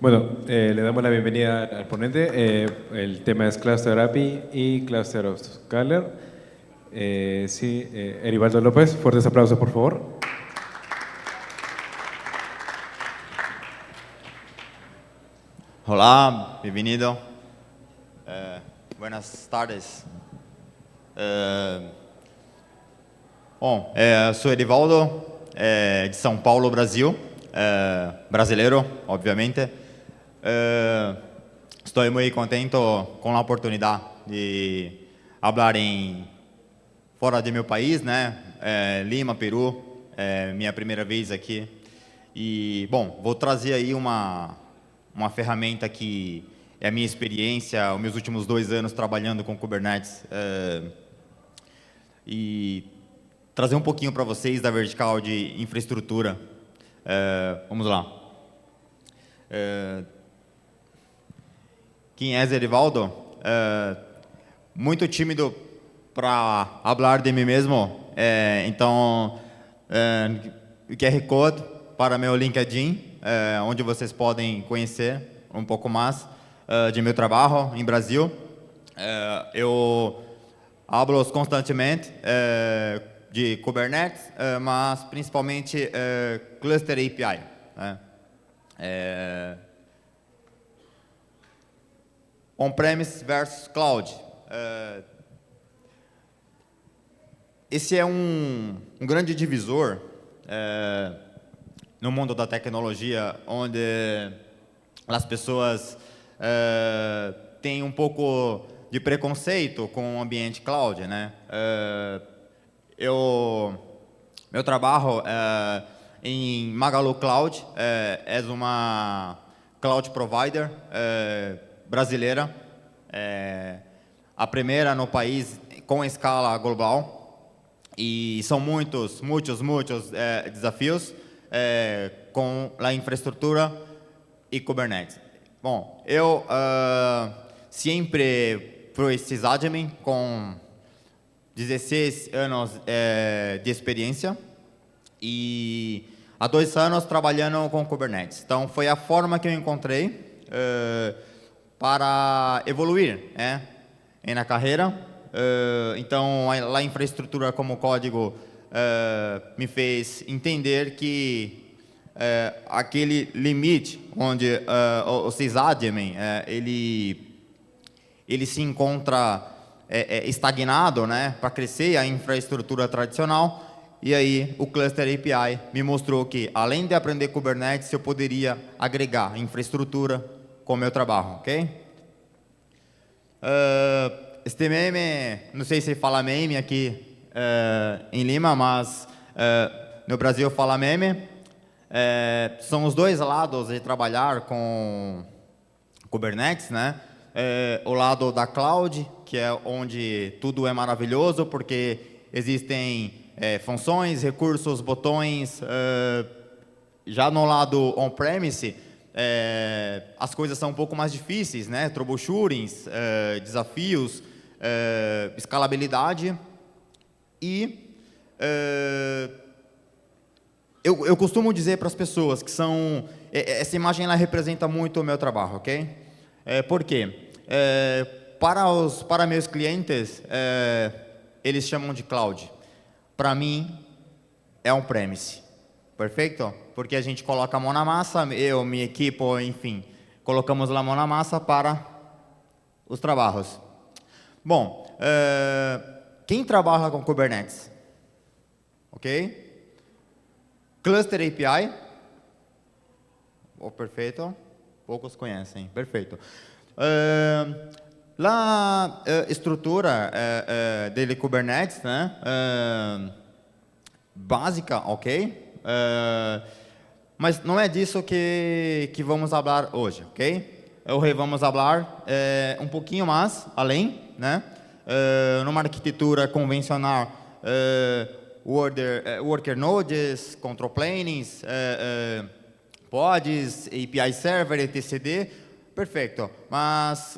Bueno, le damos la bienvenida al ponente. El tema es Cluster API y Cluster of Scalar. Sí, Heribaldo López, fuertes aplausos, por favor. Olá, bem-vindo. Buenas tardes. Bom, sou Erivaldo, de São Paulo, Brasil, brasileiro, obviamente. Estou muito contente com a oportunidade de falar fora de meu país, né? Lima, Peru, minha primeira vez aqui. E, bom, vou trazer aí uma ferramenta que é a minha experiência, os meus últimos 2 anos trabalhando com Kubernetes, e trazer um pouquinho para vocês da vertical de infraestrutura. Vamos lá. Quem é Erivaldo? Muito tímido para falar de mim mesmo, então o QR Code para meu LinkedIn, onde vocês podem conhecer um pouco mais de meu trabalho em Brasil. Eu falo constantemente de Kubernetes, mas principalmente Cluster API. On-premise versus cloud. Esse é um grande divisor no mundo da tecnologia, onde as pessoas têm um pouco de preconceito com o ambiente cloud, né? Meu trabalho em Magalu Cloud, é uma cloud provider brasileira, a primeira no país com escala global, e são muitos desafios com a infraestrutura e Kubernetes. Bom, eu sempre fui sysadmin com 16 anos de experiência e há 2 anos trabalhando com Kubernetes. Então, foi a forma que eu encontrei para evoluir na carreira. Então, a infraestrutura como código me fez entender que aquele limite onde o sysadmin ele se encontra estagnado, né, para crescer a infraestrutura tradicional. E aí o Cluster API me mostrou que, além de aprender Kubernetes, eu poderia agregar infraestrutura com o meu trabalho, ok? Este meme, não sei se fala meme aqui em Lima, mas no Brasil fala meme. São os dois lados de trabalhar com Kubernetes, né? O lado da cloud, que é onde tudo é maravilhoso, porque existem funções, recursos, botões. Já no lado on-premise, as coisas são um pouco mais difíceis, né? Troubleshootings, desafios, escalabilidade. E eu costumo dizer para as pessoas que essa imagem ela representa muito o meu trabalho, ok? Por quê? Para meus clientes, eles chamam de cloud. Para mim, é on-premise. Perfeito? Porque a gente coloca a mão na massa, eu, minha equipe, enfim, colocamos a mão na massa para os trabalhos. Bom, quem trabalha com Kubernetes? Ok? Cluster API. Perfeito. Poucos conhecem. Perfeito. A estrutura dele Kubernetes, né? Básica, ok? Mas não é disso que vamos falar hoje, ok? Hoje vamos falar um pouquinho mais além, né? Numa arquitetura convencional, worker nodes, control planes, pods, API server, etcd. Perfeito. Mas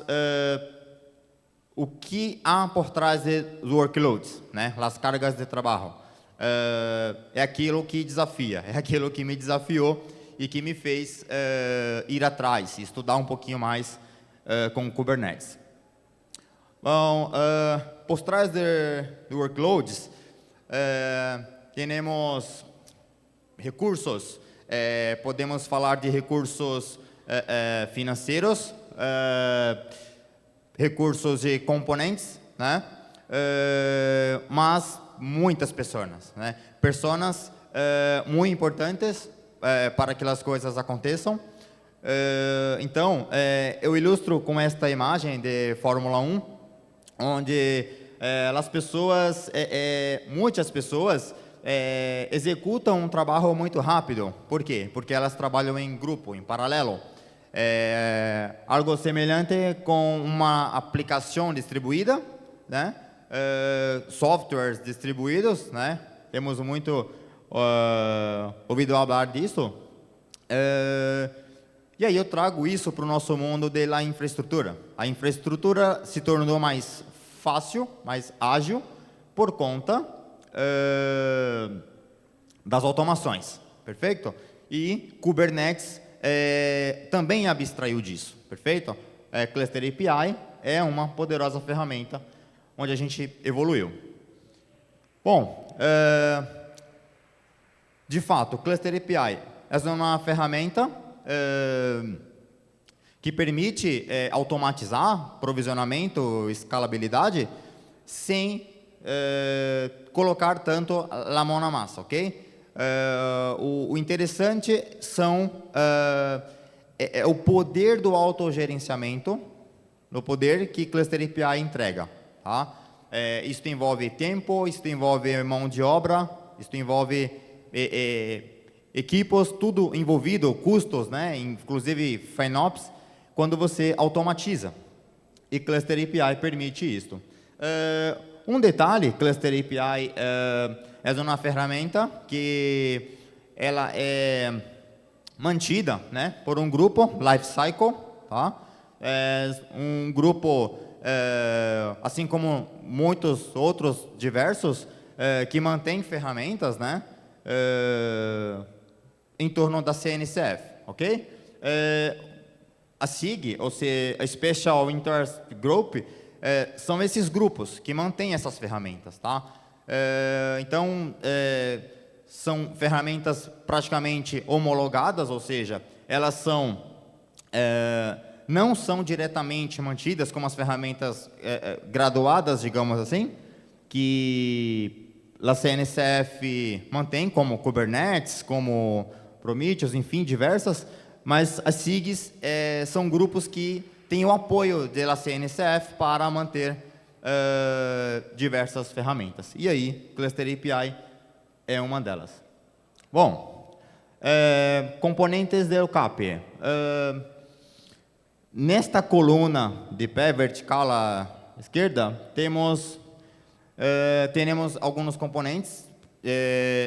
o que há por trás dos workloads, né? As cargas de trabalho? É aquilo que desafia, é aquilo que me desafiou e que me fez ir atrás, estudar um pouquinho mais com Kubernetes. Bom, por trás de workloads, temos recursos, podemos falar de recursos financeiros, recursos de componentes, né? Mas muitas pessoas, né? Pessoas muito importantes para que as coisas aconteçam. Então, eu ilustro com esta imagem de Fórmula 1, onde as pessoas, muitas pessoas executam um trabalho muito rápido. Por quê? Porque elas trabalham em grupo, em paralelo. Algo semelhante com uma aplicação distribuída, né? Softwares distribuídos, né? Temos muito ouvido falar disso. E aí eu trago isso para o nosso mundo da infraestrutura. A infraestrutura se tornou mais fácil, mais ágil, por conta das automações, perfeito? E Kubernetes também abstraiu disso, perfeito? Cluster API é uma poderosa ferramenta onde a gente evoluiu. Bom, de fato, Cluster API é uma ferramenta que permite automatizar provisionamento, escalabilidade, sem colocar tanto a mão na massa, ok? O interessante é o poder do autogerenciamento, no poder que Cluster API entrega. Tá? Isso envolve tempo, isso envolve mão de obra, isso envolve equipos, tudo envolvido, custos, né? Inclusive FinOps, quando você automatiza. E Cluster API permite isso. Um detalhe, Cluster API é uma ferramenta que ela é mantida, né, por um grupo, Lifecycle, tá? Um grupo, assim como muitos outros diversos, que mantém ferramentas, né, em torno da CNCF, ok? A SIG, ou seja, a Special Interest Group, são esses grupos que mantêm essas ferramentas, tá? Então, são ferramentas praticamente homologadas, ou seja, elas são, não são diretamente mantidas como as ferramentas graduadas, digamos assim, que a CNCF mantém, como Kubernetes, como Prometheus, enfim, diversas, mas as SIGs são grupos que têm o apoio da CNCF para manter diversas ferramentas. E aí, Cluster API é uma delas. Bom, componentes do CAP. Nesta coluna de pé vertical à esquerda, temos alguns componentes.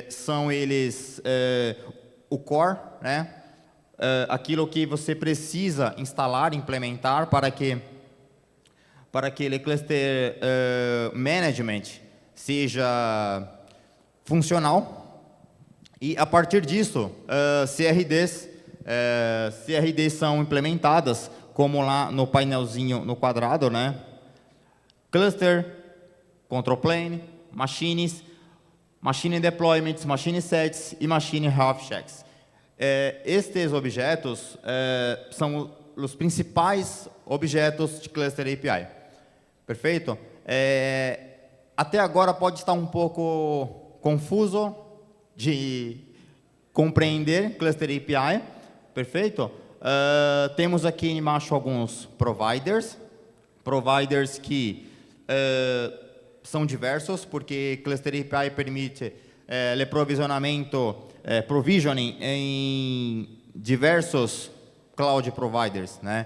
São eles o core, né? Aquilo que você precisa instalar, implementar para que o cluster management seja funcional. E a partir disso, CRDs são implementadas, como lá no painelzinho no quadrado, né? Cluster, control plane, machines, machine deployments, machine sets e machine health checks. Estes objetos são os principais objetos de Cluster API. Perfeito? Até agora pode estar um pouco confuso de compreender Cluster API. Perfeito? Temos aqui embaixo alguns providers que são diversos, porque Cluster API permite provisioning em diversos cloud providers, né?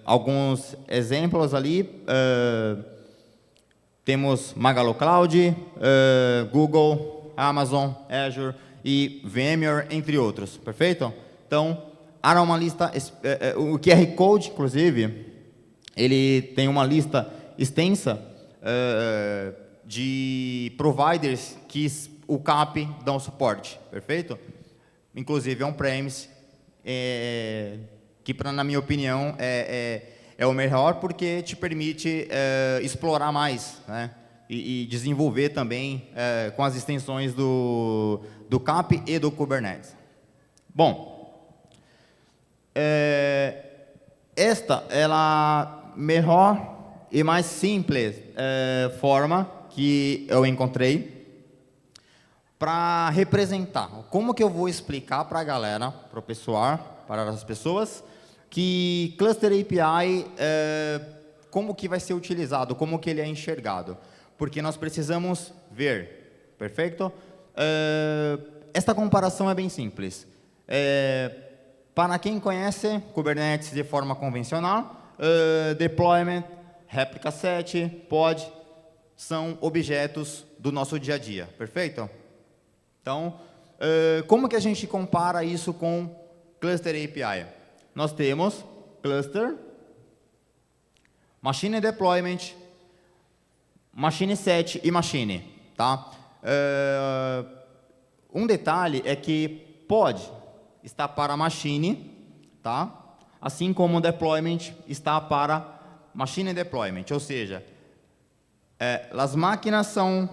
Alguns exemplos ali, temos Magalo Cloud, Google, Amazon, Azure e VMware, entre outros, perfeito? Então, há uma lista, o QR Code, inclusive, ele tem uma lista extensa de providers que o CAP dão suporte, perfeito? inclusive on-premise, que, na minha opinião, é o melhor porque te permite explorar mais, né? E desenvolver também com as extensões do CAP e do Kubernetes. Bom, esta é a melhor e mais simples forma que eu encontrei para representar. Como que eu vou explicar para a galera, para o pessoal, para as pessoas, que Cluster API, como que vai ser utilizado, como que ele é enxergado. Porque nós precisamos ver, perfeito? Esta comparação é bem simples. Para quem conhece Kubernetes de forma convencional, deployment, réplica set, pod, são objetos do nosso dia a dia, perfeito? Então, como que a gente compara isso com Cluster API? Nós temos cluster, machine deployment, machine set e machine, tá? Um detalhe é que pod está para machine, tá? Assim como deployment está para machine deployment, ou seja, as máquinas são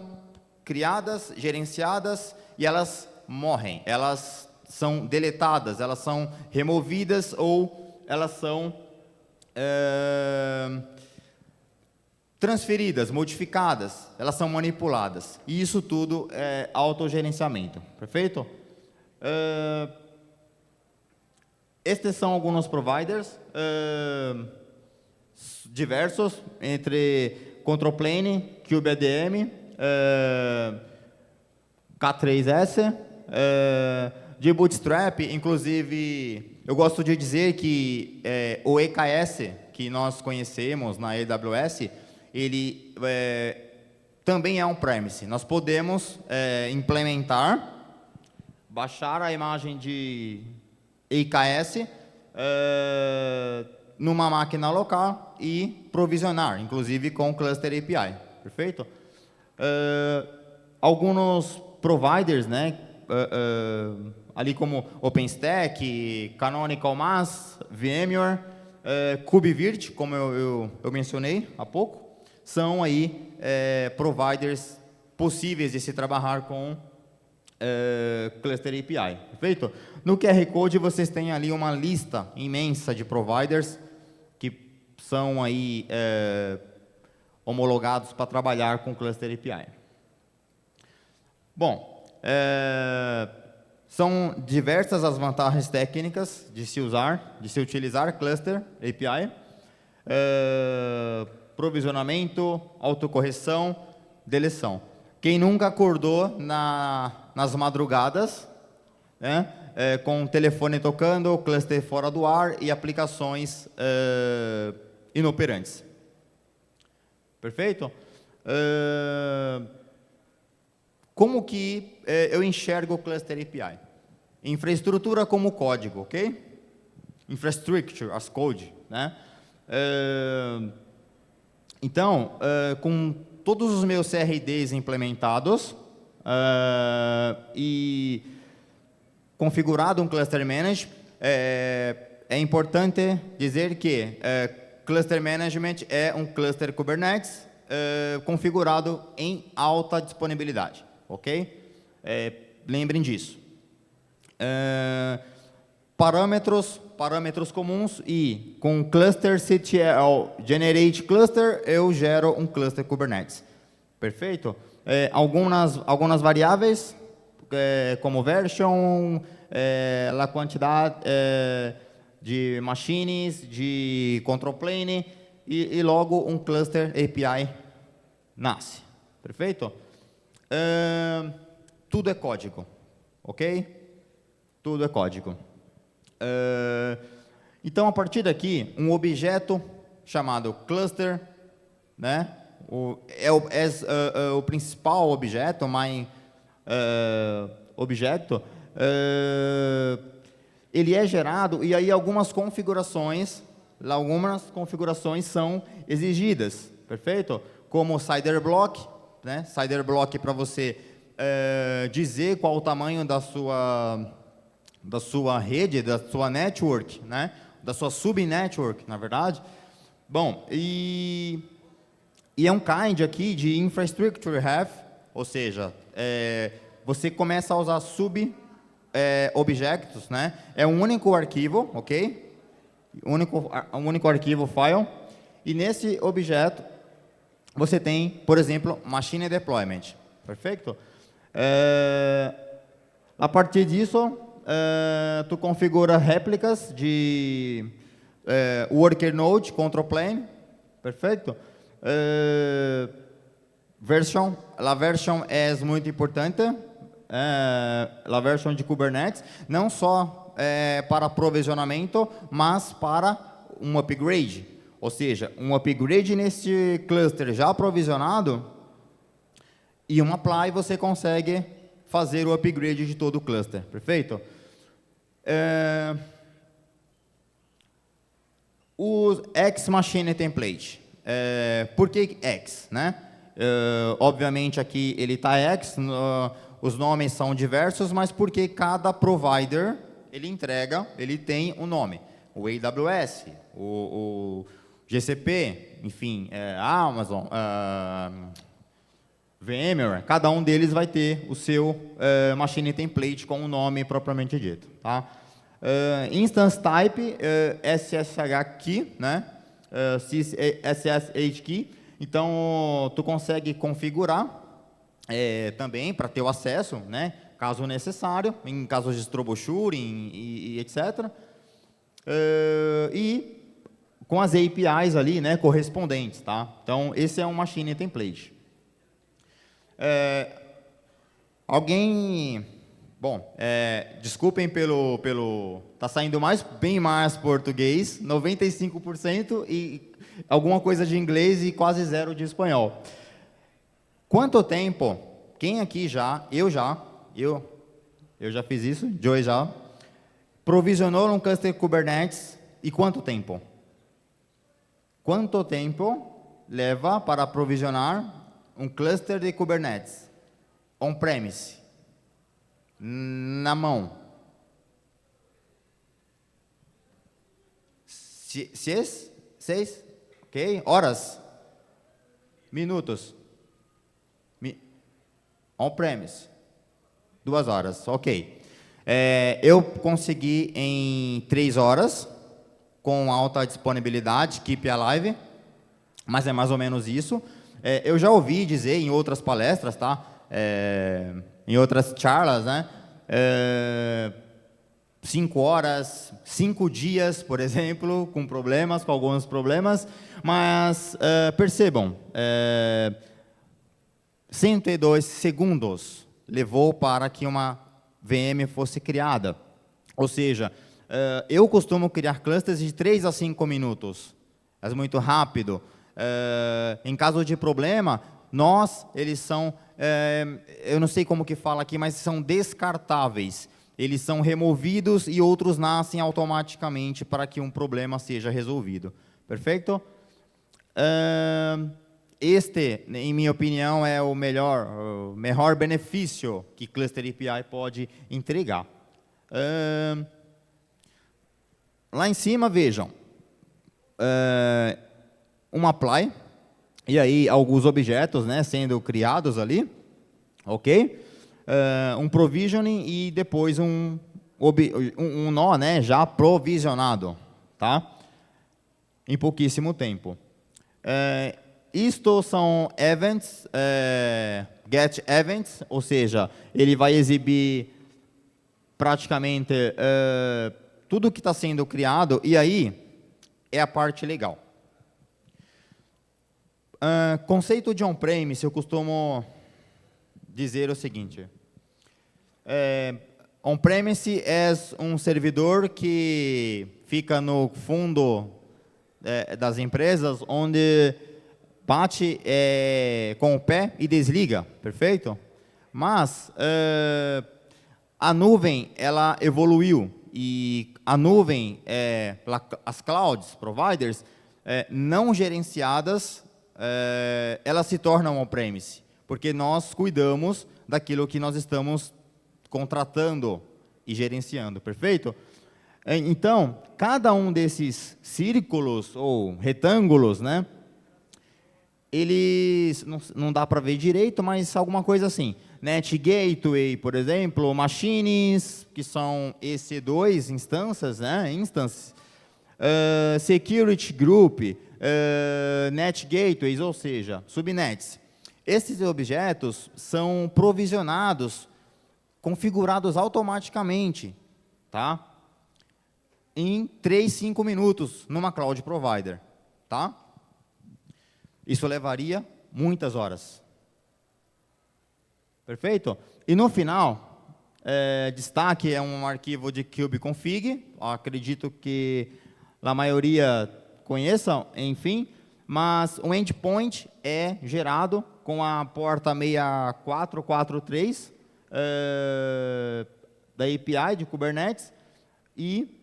criadas, gerenciadas e elas morrem, elas são deletadas, elas são removidas ou elas são transferidas, modificadas, elas são manipuladas. E isso tudo é autogerenciamento, perfeito? Estes são alguns providers diversos, entre Control Plane, KubeADM, K3S, de Bootstrap. Inclusive, eu gosto de dizer que o EKS, que nós conhecemos na AWS, ele também é on-premise. Nós podemos implementar, baixar a imagem de EKS numa máquina local e provisionar, inclusive com Cluster API, perfeito? Alguns providers, né, ali como OpenStack, Canonical Mass, VMware, KubeVirt, como eu mencionei há pouco, são aí providers possíveis de se trabalhar com Cluster API, perfeito? No QR Code vocês têm ali uma lista imensa de providers que são aí homologados para trabalhar com Cluster API. Bom, são diversas as vantagens técnicas de se utilizar Cluster API. Provisionamento, autocorreção, deleção. Quem nunca acordou nas madrugadas, né, com o telefone tocando, cluster fora do ar e aplicações inoperantes? Perfeito? Como que eu enxergo o Cluster API? Infraestrutura como código, ok? Infrastructure as code, né? Então, com todos os meus CRDs implementados e configurado um Cluster Management, é importante dizer que Cluster Management é um cluster Kubernetes configurado em alta disponibilidade, ok? Lembrem disso. Parâmetros comuns e com clusterctl generate cluster, eu gero um cluster Kubernetes. Perfeito? Algumas variáveis, como version, a quantidade de machines, de control plane, e logo um cluster API nasce. Perfeito? Tudo é código, ok? Tudo é código. Então, a partir daqui, um objeto chamado cluster, né, o principal objeto, ele é gerado e aí algumas configurações são exigidas, perfeito? Como Cider Block, né? Cider Block para você dizer qual o tamanho da sua da sua rede, da sua network, né? Da sua subnetwork, na verdade. Bom, e é um kind aqui de infrastructure have, ou seja, você começa a usar objetos, né? É um único arquivo, ok? Um único arquivo file. E nesse objeto você tem, por exemplo, machine deployment, perfeito? A partir disso, tu configura réplicas de worker node, control plane, perfeito? La version é muito importante, la version de Kubernetes, não só para provisionamento, mas para um upgrade. Ou seja, um upgrade nesse cluster já provisionado e um apply você consegue fazer o upgrade de todo o cluster, perfeito? O X Machine Template. Por que X, né? Obviamente aqui ele está X, os nomes são diversos, mas porque cada provider ele tem um nome. O AWS, o GCP, enfim, Amazon, VMware, cada um deles vai ter o seu machine template com o nome propriamente dito, tá? Instance type, SSH key, né? SSH key. Então, tu consegue configurar também para ter o acesso, né? Caso necessário, em casos de troubleshooting e etc. E com as APIs ali, né, correspondentes, tá? Então, esse é um machine template. Bom, desculpem tá saindo bem mais português, 95% e alguma coisa de inglês e quase zero de espanhol. Quanto tempo, quem aqui eu já fiz isso, Joey já, provisionou um cluster Kubernetes e quanto tempo? Quanto tempo leva para provisionar um cluster de Kubernetes on-premise, na mão? 6? Ok? Horas? Minutos? On-premise. 2 horas, ok. Eu consegui em 3 horas, com alta disponibilidade, keep alive, mas é mais ou menos isso. Eu já ouvi dizer em outras palestras, tá? Em outras charlas, né? 5 horas, 5 dias, por exemplo, com alguns problemas, mas percebam, 102 segundos levou para que uma VM fosse criada. Ou seja, eu costumo criar clusters de 3 a 5 minutos. É muito rápido. Em caso de problema, eles são, eu não sei como que fala aqui, mas são descartáveis. Eles são removidos e outros nascem automaticamente para que um problema seja resolvido. Perfeito? Este, em minha opinião, é o melhor benefício que Cluster API pode entregar. Lá em cima, vejam, um apply, e aí alguns objetos, né, sendo criados ali, ok? Um provisioning e depois um nó, né, já provisionado, tá? Em pouquíssimo tempo. Isto são events, get events, ou seja, ele vai exibir praticamente tudo que está sendo criado, e aí é a parte legal. Conceito de on-premise, eu costumo dizer o seguinte: on-premise é um servidor que fica no fundo das empresas, onde bate com o pé e desliga, perfeito? Mas a nuvem, ela evoluiu, e a nuvem, as clouds, providers, não gerenciadas, elas se tornam on-premise, porque nós cuidamos daquilo que nós estamos contratando e gerenciando, perfeito? Então, cada um desses círculos ou retângulos, né, eles, não dá para ver direito, mas alguma coisa assim. Net Gateway, por exemplo, Machines, que são EC2, instâncias, né, instances. Security Group, Net Gateways, ou seja, subnets. Esses objetos são provisionados, configurados automaticamente, tá? Em 3, 5 minutos, numa cloud provider, tá? Isso levaria muitas horas. Perfeito? E no final, destaque é um arquivo de kubeconfig, acredito que a maioria conheçam, enfim, mas o endpoint é gerado com a porta 6443 da API de Kubernetes e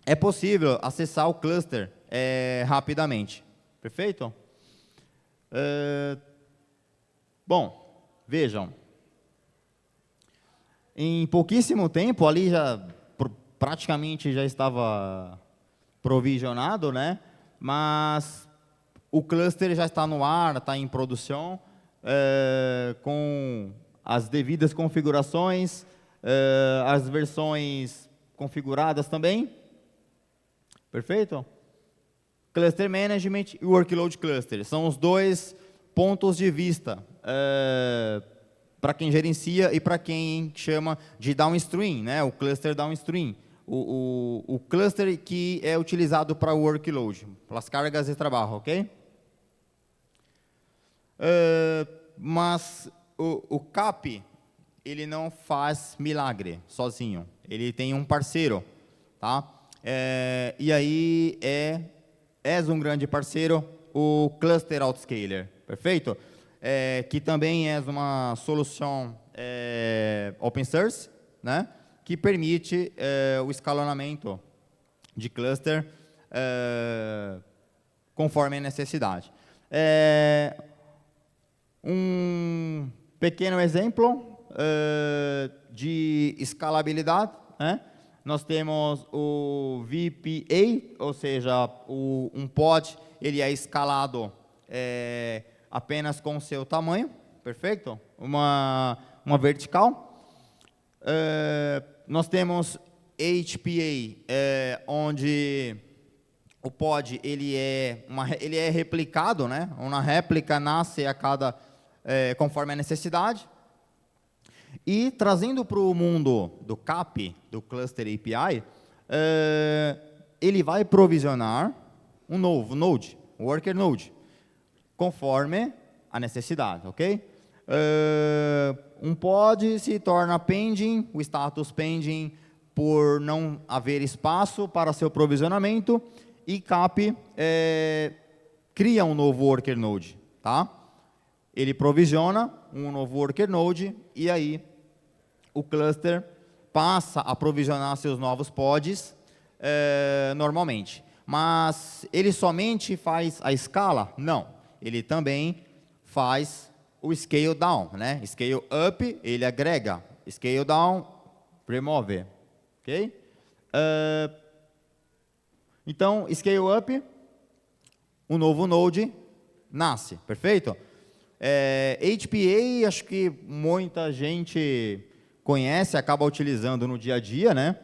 é possível acessar o cluster rapidamente. Perfeito? Bom, vejam. Em pouquíssimo tempo, ali praticamente já estava provisionado, né? Mas o cluster já está no ar, está em produção, com as devidas configurações, as versões configuradas também. Perfeito? Cluster Management e Workload Cluster são os dois pontos de vista para quem gerencia e para quem chama de downstream, né? O cluster downstream. O cluster que é utilizado para o workload, para as cargas de trabalho, ok? Mas o CAP, ele não faz milagre sozinho. Ele tem um parceiro, tá? E aí é um grande parceiro, o Cluster Autoscaler, perfeito? Que também é uma solução open source, né? Que permite o escalonamento de cluster conforme a necessidade. Um pequeno exemplo de escalabilidade, né? Nós temos o VPA, ou seja, um pod, ele é escalado apenas com o seu tamanho, perfeito? Uma vertical. Nós temos HPA, onde o pod ele é replicado, né? Uma réplica nasce a cada conforme a necessidade. E trazendo para o mundo do CAP, do Cluster API, ele vai provisionar um novo node, um worker node, conforme a necessidade, ok? Um pod se torna pending, o status pending por não haver espaço para seu provisionamento, e CAP cria um novo worker node, tá? Ele provisiona um novo worker node e aí o cluster passa a provisionar seus novos pods normalmente. Mas ele somente faz a escala? Não. Ele também faz o scale down, né? Scale up, ele agrega. Scale down, remove. Ok? Então, scale up, um novo node nasce. Perfeito? HPA, acho que muita gente conhece, acaba utilizando no dia a dia, né?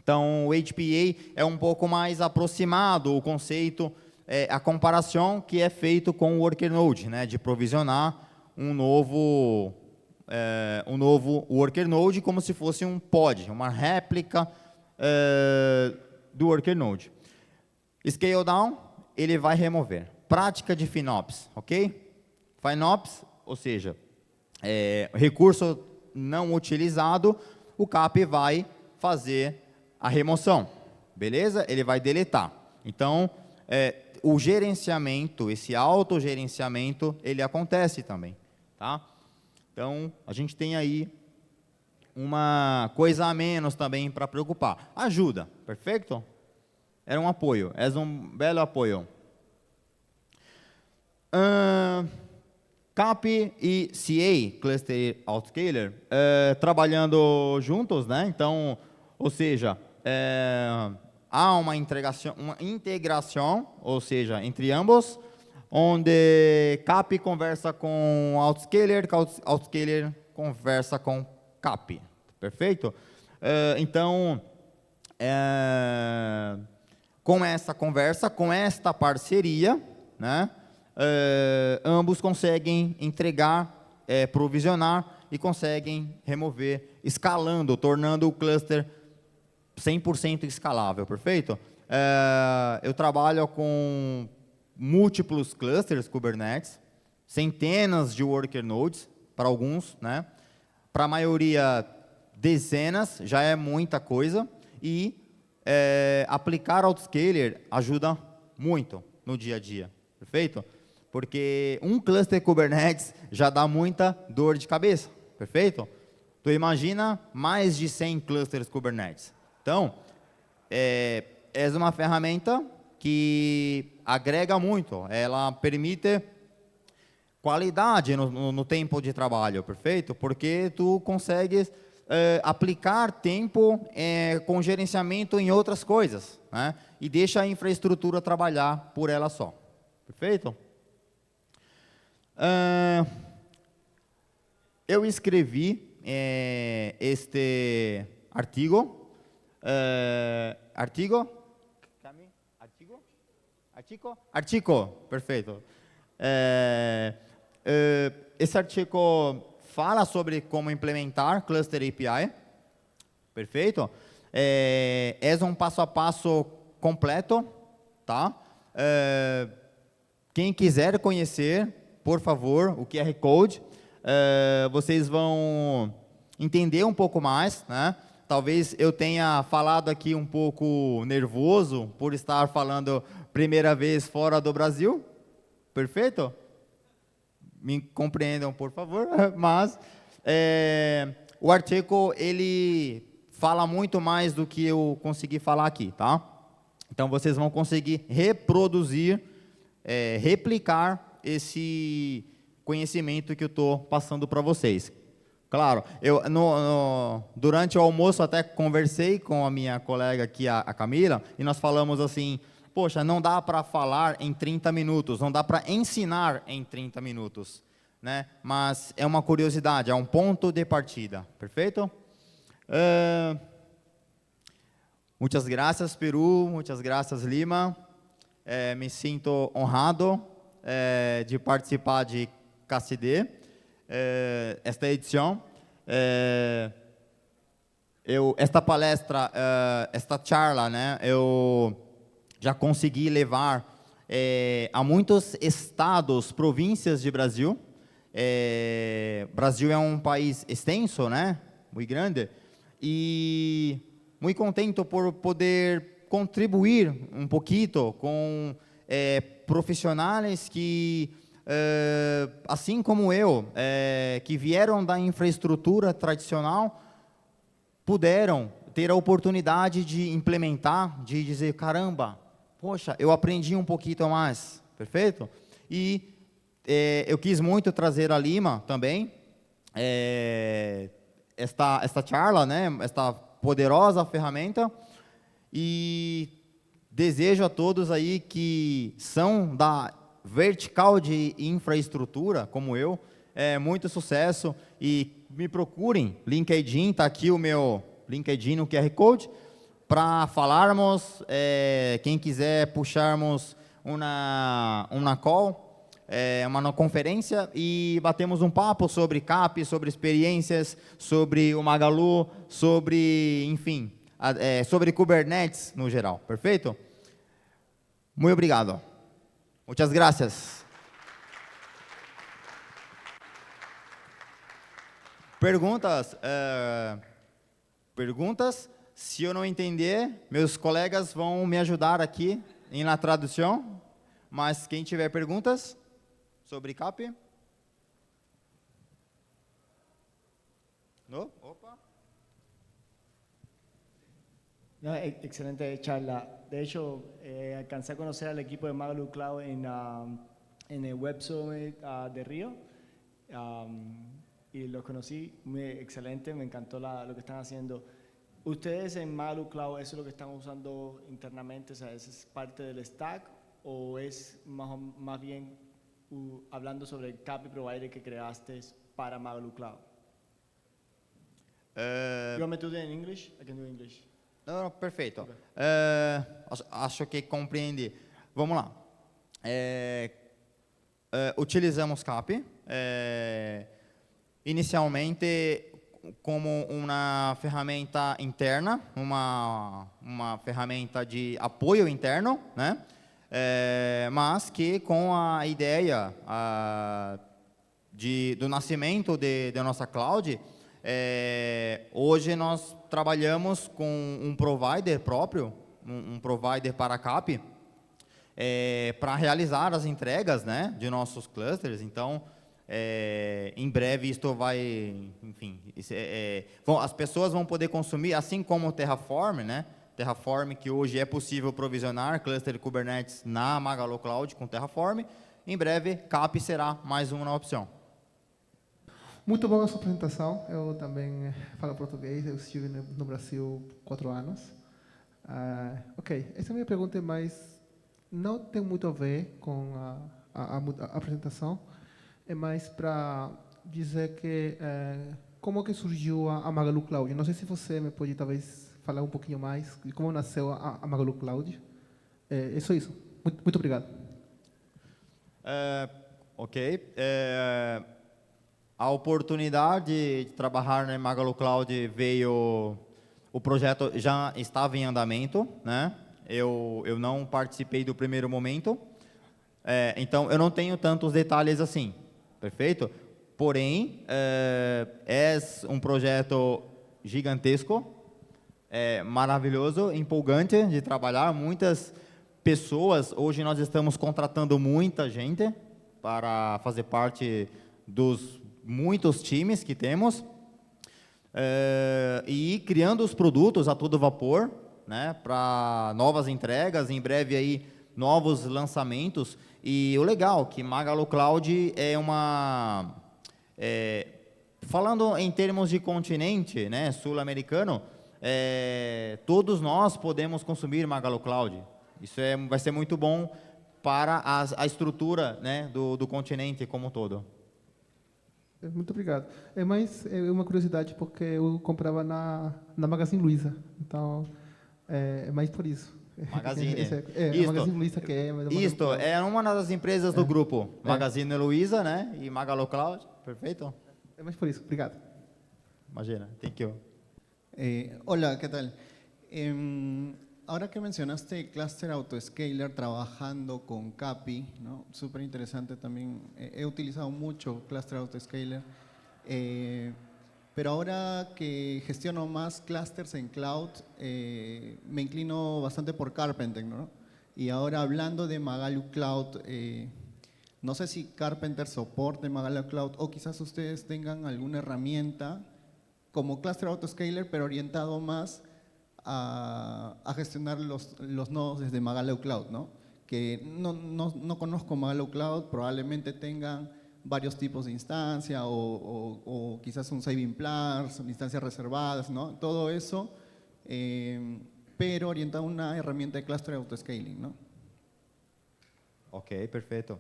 Então, o HPA é um pouco mais aproximado, o conceito, a comparação que é feito com o Worker Node, né? De provisionar um novo Worker Node como se fosse um pod, uma réplica do Worker Node. Scale Down, ele vai remover. Prática de FinOps, ok? FinOps, ou seja, recurso não utilizado, o CAP vai fazer a remoção, beleza? Ele vai deletar. Então, o gerenciamento, esse autogerenciamento, ele acontece também, tá? Então, a gente tem aí uma coisa a menos também para preocupar. Ajuda, perfeito? Era um apoio, é um belo apoio. CAP e CA, Cluster Autoscaler, trabalhando juntos, né? Então, ou seja, há uma integração, ou seja, entre ambos, onde CAP conversa com Autoscaler, Autoscaler conversa com CAP, perfeito? Então, com essa conversa, com esta parceria, né, ambos conseguem entregar, provisionar e conseguem remover, escalando, tornando o cluster 100% escalável, perfeito? Eu trabalho com múltiplos clusters Kubernetes, centenas de worker nodes, para alguns, né? Para a maioria, dezenas, já é muita coisa, e aplicar Autoscaler ajuda muito no dia a dia, perfeito? Porque um cluster Kubernetes já dá muita dor de cabeça, perfeito? Tu imagina mais de 100 clusters Kubernetes. Então, é uma ferramenta que agrega muito, ela permite qualidade no tempo de trabalho, perfeito? Porque tu consegues aplicar tempo com gerenciamento em outras coisas, né? E deixa a infraestrutura trabalhar por ela só, perfeito? Eu escrevi este artigo, perfeito. Esse artigo fala sobre como implementar Cluster API, perfeito? É um passo a passo completo, tá? Quem quiser conhecer, por favor, o QR Code, vocês vão entender um pouco mais, né? Talvez eu tenha falado aqui um pouco nervoso por estar falando primeira vez fora do Brasil, perfeito? Me compreendam, por favor, mas o artigo, ele fala muito mais do que eu consegui falar aqui, tá? Então, vocês vão conseguir reproduzir, replicar esse conhecimento que eu estou passando para vocês. Claro, eu durante o almoço até conversei com a minha colega aqui, a Camila, e nós falamos assim, poxa, não dá para falar em 30 minutos, não dá para ensinar em 30 minutos, né? Mas é uma curiosidade, é um ponto de partida, perfeito? Muitas graças, Peru, muitas graças, Lima. Me sinto honrado de participar de KCD, esta edição. Esta palestra, esta charla, né, eu já consegui levar a muitos estados, províncias de Brasil. Brasil é um país extenso, né, muito grande, e muito contente por poder contribuir um pouquinho com profissionais que assim como eu, que vieram da infraestrutura tradicional, puderam ter a oportunidade de implementar, de dizer, caramba, poxa, eu aprendi um pouquinho mais, perfeito? E eu quis muito trazer a Lima também, esta charla, né, esta poderosa ferramenta, e desejo a todos aí que são da vertical de infraestrutura, como eu, muito sucesso, e me procurem, LinkedIn, está aqui o meu LinkedIn no QR Code, para falarmos, quem quiser puxarmos uma call, uma conferência, e batemos um papo sobre CAP, sobre experiências, sobre o Magalu, sobre, enfim, sobre Kubernetes no geral, perfeito? Muito obrigado. Muchas gracias. Perguntas? Perguntas? Se eu não entender, meus colegas vão me ajudar aqui na tradução. Mas quem tiver perguntas sobre CAP? No? Opa. No, excelente charla. De hecho, alcancé a conocer al equipo de Magalu Cloud en el Web Summit de Río y los conocí, muy excelente, me encantó lo que están haciendo. ¿Ustedes en Magalu Cloud eso es lo que están usando internamente? O sea, ¿eso es parte del stack o es más bien hablando sobre el CAPI Provider que creaste para Magalu Cloud? You want me to do it in English? I can do it in English. Não, perfeito. Ok. Acho que compreendi. Vamos lá. Utilizamos CAP inicialmente como uma ferramenta interna, uma ferramenta de apoio interno, né? Mas que com a ideia do nascimento da nossa cloud, hoje nós trabalhamos com um provider próprio, um provider para CAP, para realizar as entregas, né, de nossos clusters. Então, em breve isto vai, enfim, as pessoas vão poder consumir, assim como o Terraform, né? Terraform, que hoje é possível provisionar cluster de Kubernetes na Magalu Cloud com Terraform. Em breve, CAP será mais uma opção. Muito boa a sua apresentação. Eu também falo português. Eu estive no Brasil 4 anos. Ok, essa minha pergunta é mais... Não tem muito a ver com a apresentação. É mais para dizer que... como que surgiu a Magalu Cloud? Não sei se você me pode, talvez, falar um pouquinho mais de como nasceu a Magalu Cloud. É só isso. Muito obrigado. Ok. A oportunidade de trabalhar na Magalu Cloud veio... O projeto já estava em andamento, né? Eu não participei do primeiro momento, então eu não tenho tantos detalhes assim, perfeito? Porém, é um projeto gigantesco, maravilhoso, empolgante de trabalhar. Muitas pessoas, hoje nós estamos contratando muita gente para fazer parte dos muitos times que temos, e criando os produtos a todo vapor, né, para novas entregas, em breve aí novos lançamentos. E o legal que Magalu Cloud é uma... falando em termos de continente, né, sul-americano, todos nós podemos consumir Magalu Cloud. Isso vai ser muito bom para a estrutura, né, do continente como um todo. Muito obrigado. É mais uma curiosidade, porque eu comprava na Magazine Luiza. Então, é mais por isso. Magazine. Magazine Luiza que é... Isto é uma das empresas do grupo. Magazine Luiza, né? E Magalu Cloud. Perfeito? É mais por isso. Obrigado. Imagina. Thank you. Hola, ¿qué tal? Ahora que mencionaste Cluster Autoscaler trabajando con CAPI, ¿no? Súper interesante también. He utilizado mucho Cluster Autoscaler, pero ahora que gestiono más clusters en cloud, me inclino bastante por Carpenter, ¿no? Y ahora hablando de Magalu Cloud, no sé si Carpenter soporte Magalu Cloud o quizás ustedes tengan alguna herramienta como Cluster Autoscaler, pero orientado más a gestionar los nodos desde Magalu Cloud, ¿no? Que no conozco Magalu Cloud, probablemente tengan varios tipos de instancia o quizás un saving plans, instancias reservadas, ¿no? Todo eso, pero orientado a una herramienta de cluster autoscaling, ¿no? Ok, perfeito.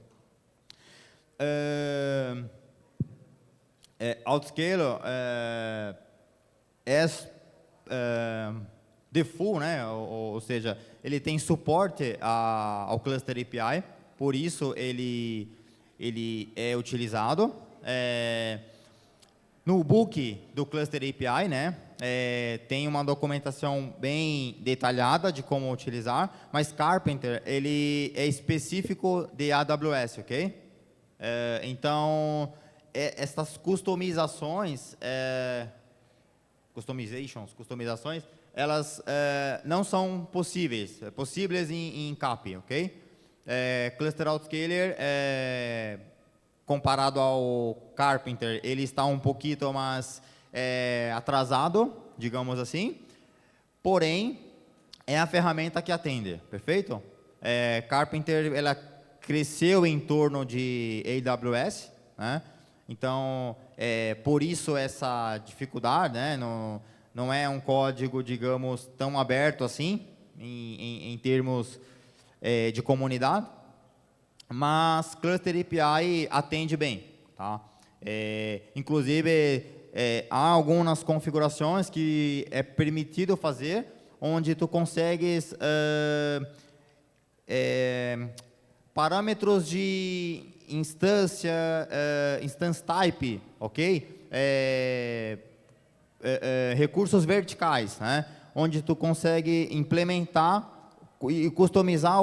Autoscaler default, né? Ou seja, ele tem suporte ao Cluster API, por isso ele é utilizado. No book do Cluster API, né, tem uma documentação bem detalhada de como utilizar, mas Carpenter ele é específico de AWS, ok? Então, essas customizações, elas não são possíveis em CAP, ok? Cluster Autoscaler, comparado ao Carpenter, ele está um pouquinho mais atrasado, digamos assim, porém, é a ferramenta que atende, perfeito? Carpenter, ela cresceu em torno de AWS, né? Então, por isso essa dificuldade, né? Não é um código, digamos, tão aberto assim, em termos de comunidade, mas Cluster API atende bem, tá? Inclusive, há algumas configurações que é permitido fazer, onde tu consegues parâmetros de instance type, ok? Recursos verticais, né? Onde tu consegue implementar e customizar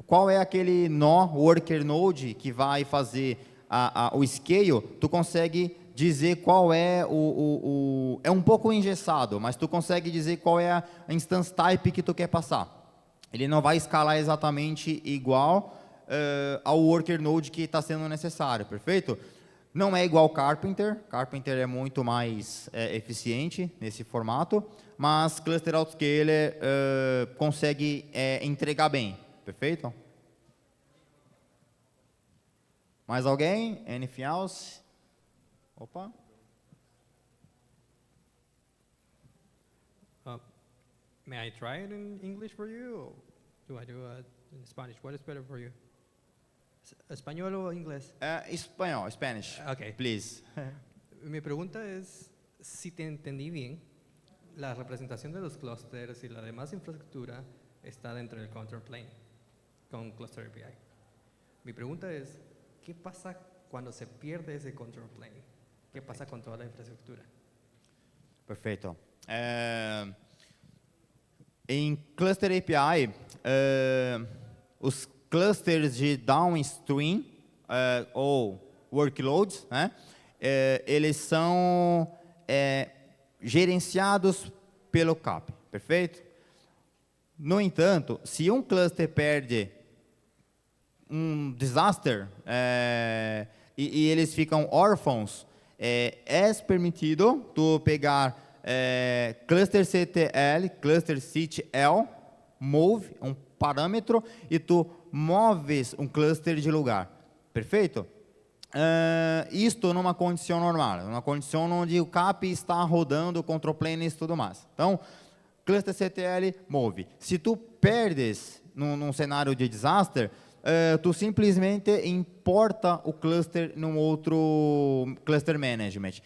qual é aquele nó, worker node, que vai fazer o scale, tu consegue dizer qual é é um pouco engessado, mas tu consegue dizer qual é a instance type que tu quer passar. Ele não vai escalar exatamente igual ao worker node que está sendo necessário, perfeito? Não é igual Carpenter. Carpenter é muito mais eficiente nesse formato, mas Cluster Autoscaler consegue entregar bem, perfeito? Mais alguém? Anything else? Opa. May I try it in English for you, or do I do it in Spanish? What is better for you? ¿Español o inglés? Espanhol, Spanish. Okay. Please. Mi pregunta es, si te entendí bien, la representación de los clusters y la demás infraestructura está dentro del control plane con Cluster API. Mi pregunta es, ¿qué pasa cuando se pierde ese control plane? ¿Qué pasa con toda la infraestructura? Perfeito. Em Cluster API, os clusters de downstream ou workloads, né, eles são gerenciados pelo CAP, perfeito? No entanto, se um cluster perde um disaster e eles ficam órfãos, é permitido tu pegar cluster CTL, cluster CTL, move, um parâmetro, e tu moves um cluster de lugar, perfeito? Isto numa condição normal, numa condição onde o CAP está rodando, control planes e tudo mais. Então, cluster CTL move. Se tu perdes num cenário de disaster, tu simplesmente importa o cluster num outro cluster management.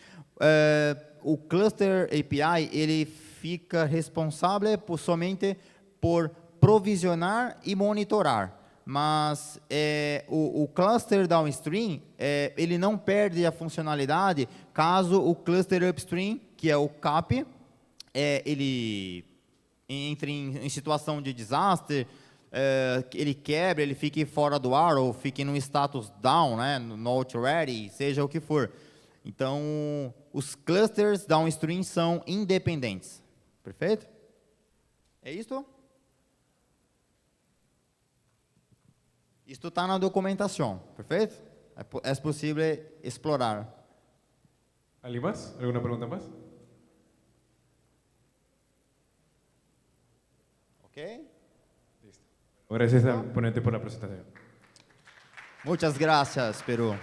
O Cluster API ele fica responsável somente por provisionar e monitorar, mas o cluster downstream ele não perde a funcionalidade caso o cluster upstream, que é o CAP, ele entre em situação de disaster, ele quebre, ele fique fora do ar ou fique no status down, né, not ready, seja o que for. Então, os clusters downstream são independentes. Perfeito? É isto? Isto está na documentação, perfeito? É possível explorar. ¿Alguien más? ¿Alguna pregunta más? Ok? Gracias al ponente por la presentación. Muchas gracias, Perú.